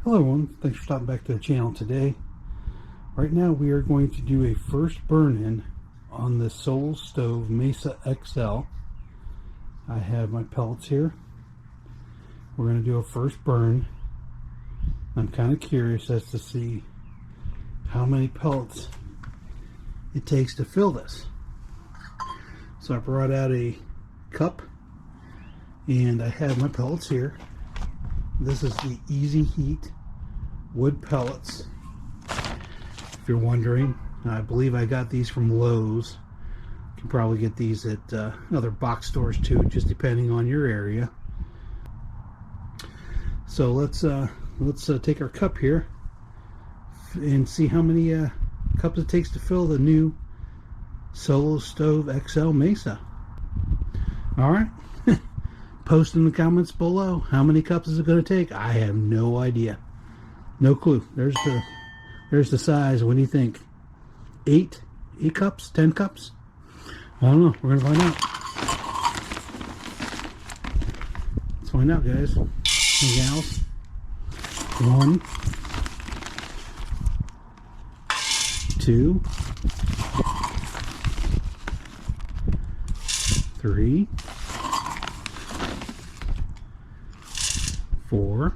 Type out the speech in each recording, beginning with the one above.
Hello everyone, thanks for stopping back to the channel today. Right now we are going to do a first burn-in on the Soul Stove Mesa XL. I have my pellets here. We're going to do a first burn. I'm kind of curious as to see how many pellets it takes to fill this. So I brought out a cup and I have my pellets here. This is the Easy Heat wood pellets. If you're wondering, I believe I got these from Lowe's. You can probably get these at other box stores too, just depending on your area. So let's take our cup here and see how many cups it takes to fill the new Soul Stove XL Mesa. All right. Post in the comments below how many cups is it going to take. I have no idea, no clue. There's the size. What do you think? 8 cups, 10 cups? I don't know. We're gonna find out. Let's find out, guys and gals. 1, 2, 3, 4,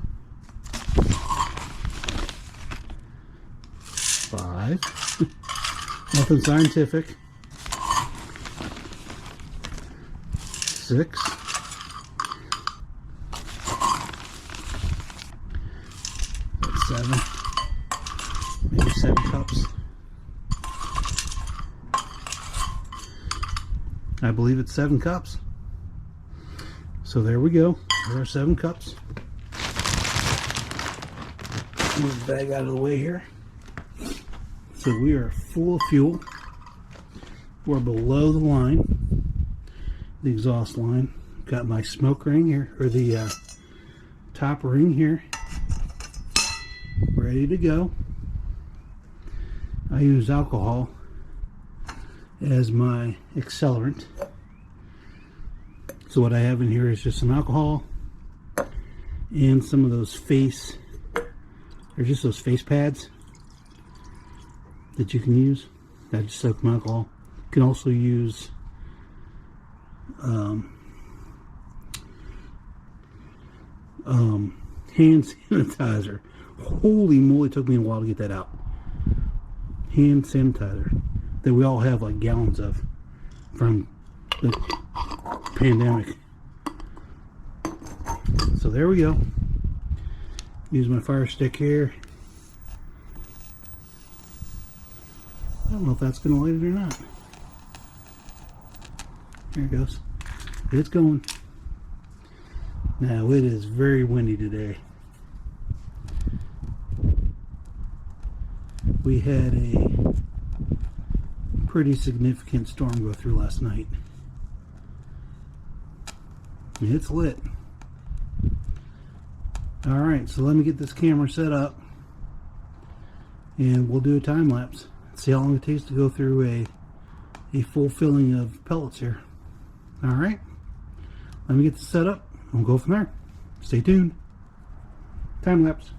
5. Nothing scientific. 6. 7. Maybe 7 cups. I believe it's 7 cups. So there we go. There are 7 cups. Move the bag out of the way here. So we are full of fuel. We're below the line, the exhaust line. Got my smoke ring here, or the top ring here, ready to go. I use alcohol as my accelerant. So what I have in here is just some alcohol and some of those face, or just those face pads that you can use. I just soak my alcohol. You can also use hand sanitizer. Holy moly, it took me a while to get that out. Hand sanitizer that we all have like gallons of from the pandemic. So there we go. Use my fire stick here. I don't know if that's going to light it or not. There it goes. It's going. Now it is very windy today. We had a pretty significant storm go through last night. It's lit. Alright, so let me get this camera set up and we'll do a time lapse. See how long it takes to go through a full filling of pellets here. Alright, let me get this set up and we'll go from there. Stay tuned. Time lapse.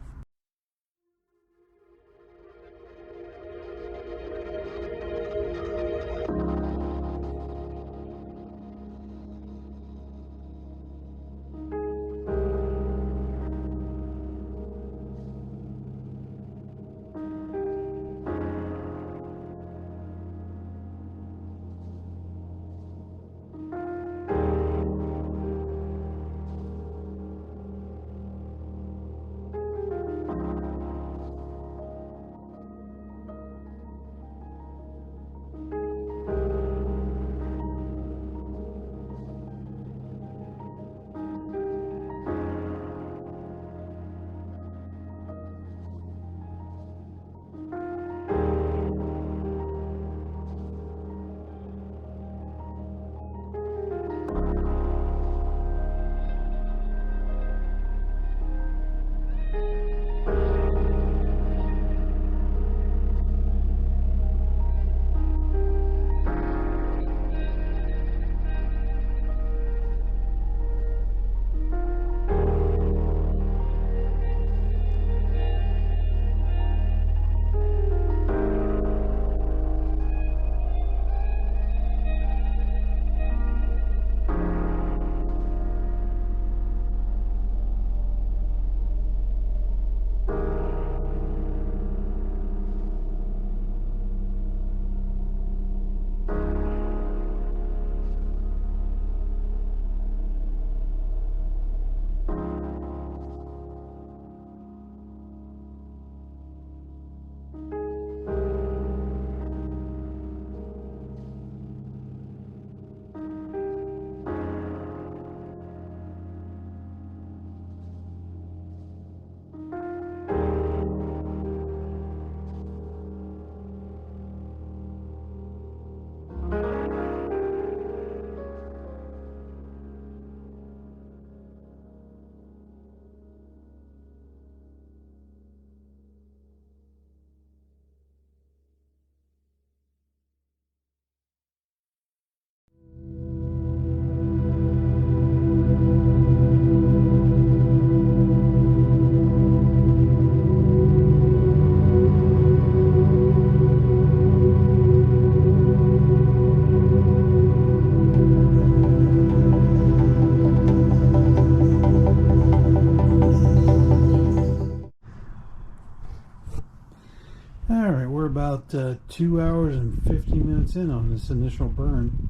about 2 hours and 50 minutes in on this initial burn.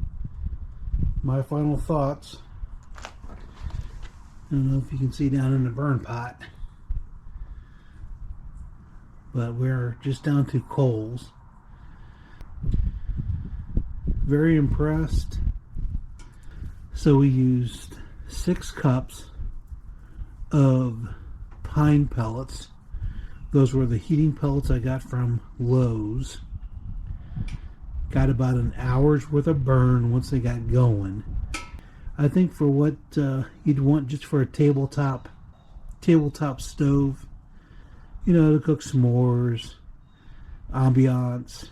My final thoughts. I don't know if you can see down in the burn pot, but we're just down to coals. Very impressed. So we used 6 cups of pine pellets. Those were the heating pellets I got from Lowe's. Got about an hour's worth of burn once they got going. I think for what you'd want just for a tabletop stove, you know, to cook s'mores, ambiance.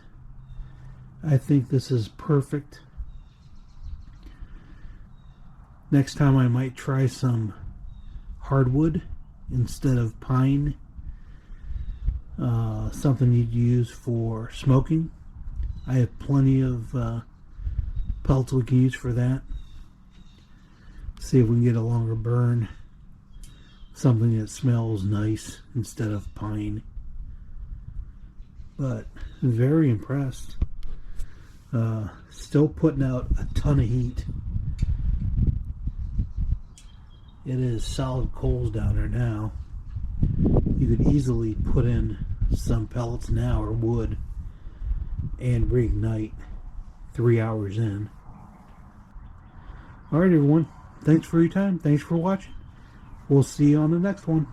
I think this is perfect. Next time I might try some hardwood instead of pine. Something you'd use for smoking. I have plenty of pellets we can use for that. See if we can get a longer burn. Something that smells nice instead of pine. But very impressed. Still putting out a ton of heat. It is solid coals down there now. You could easily put in some pellets now or wood and reignite 3 hours in. Alright everyone, thanks for your time, thanks for watching. We'll see you on the next one.